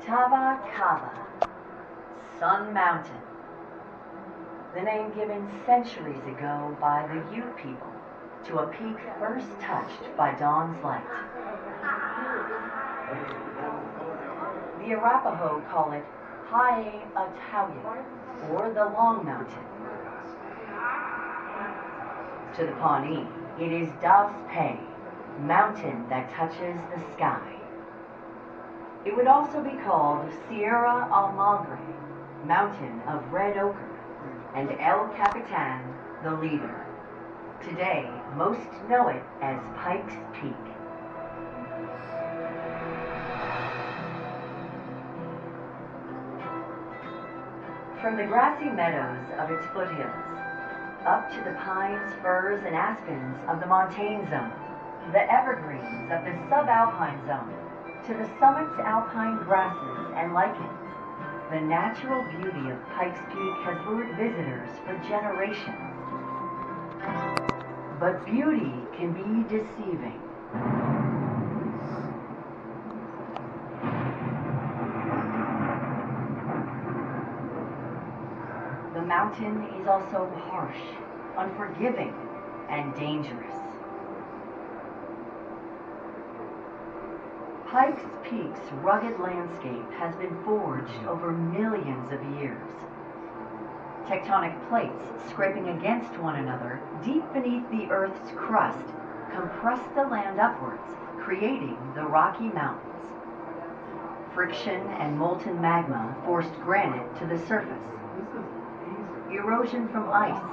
Taba Kaba, Sun Mountain. The name given centuries ago by the Ute people to a peak first touched by dawn's light. The Arapaho call it Hayatauya, or the Long Mountain. To the Pawnee, it is Das Pei, mountain that touches the sky. It would also be called Sierra Almagre, mountain of red ochre, and El Capitan, the leader. Today, most know it as Pikes Peak. From the grassy meadows of its foothills, up to the pines, firs, and aspens of the montane zone, the evergreens of the subalpine zone, to the summit's alpine grasses and lichens, the natural beauty of Pikes Peak has lured visitors for generations. But beauty can be deceiving. The mountain is also harsh, unforgiving, and dangerous. Pikes Peak's rugged landscape has been forged over millions of years. Tectonic plates scraping against one another deep beneath the Earth's crust compress the land upwards, creating the Rocky Mountains. Friction and molten magma forced granite to the surface. Erosion from ice,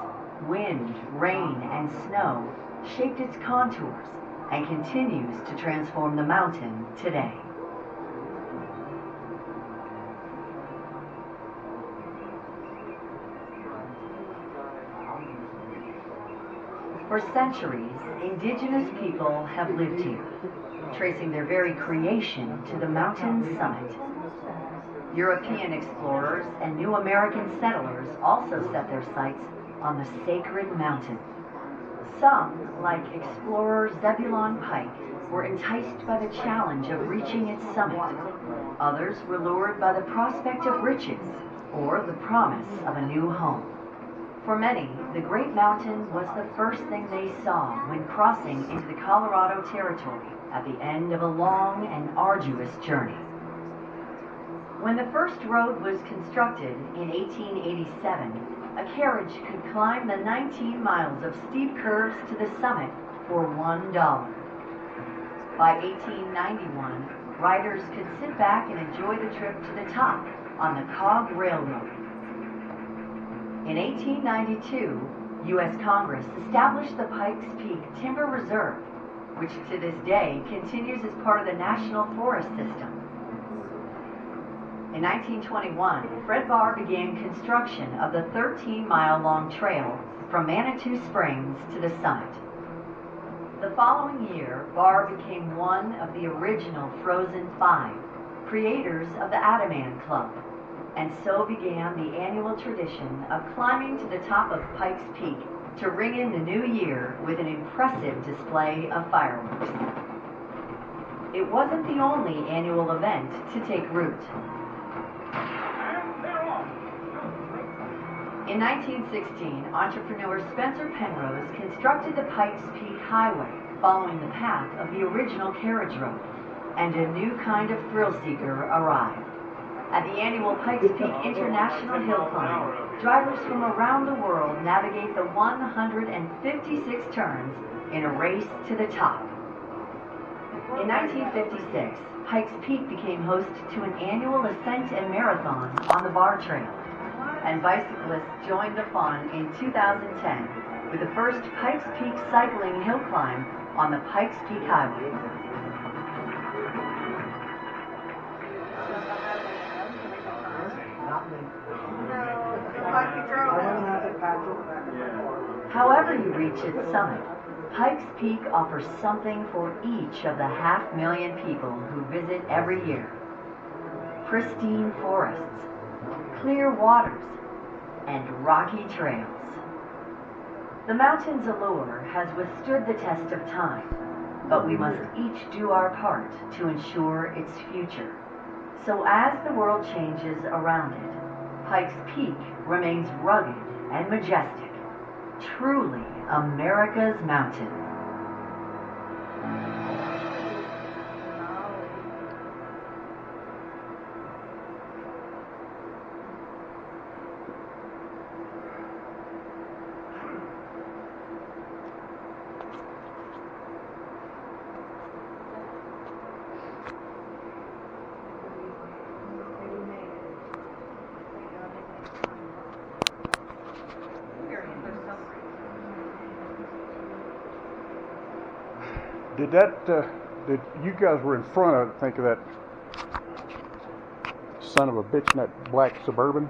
wind, rain, and snow shaped its contours and continues to transform the mountain today. For centuries, indigenous people have lived here, tracing their very creation to the mountain's summit. European explorers and new American settlers also set their sights on the sacred mountain. Some, like explorer Zebulon Pike, were enticed by the challenge of reaching its summit. Others were lured by the prospect of riches or the promise of a new home. For many, the Great Mountain was the first thing they saw when crossing into the Colorado Territory at the end of a long and arduous journey. When the first road was constructed in 1887, a carriage could climb the 19 miles of steep curves to the summit for $1. By 1891, riders could sit back and enjoy the trip to the top on the Cog Railroad. In 1892, U.S. Congress established the Pikes Peak Timber Reserve, which to this day continues as part of the National Forest System. In 1921, Fred Barr began construction of the 13-mile-long trail from Manitou Springs to the summit. The following year, Barr became one of the original Frozen Five, creators of the Ataman Club, and so began the annual tradition of climbing to the top of Pikes Peak to ring in the new year with an impressive display of fireworks. It wasn't the only annual event to take root. In 1916, entrepreneur Spencer Penrose constructed the Pikes Peak Highway, following the path of the original carriage road, and a new kind of thrill-seeker arrived. At the annual Pikes Peak International Hill Climb, drivers from around the world navigate the 156 turns in a race to the top. In 1956, Pikes Peak became host to an annual ascent and marathon on the Barr Trail, and bicyclists joined the fun in 2010 with the first Pikes Peak cycling hill climb on the Pikes Peak Highway. However you reach its summit, Pikes Peak offers something for each of the 500,000 people who visit every year. Pristine forests, clear waters, and rocky trails. The mountain's allure has withstood the test of time, but we must each do our part to ensure its future. So as the world changes around it, Pikes Peak remains rugged and majestic, truly America's mountain. Did you guys were in front of it, think of that son of a bitch in that black Suburban?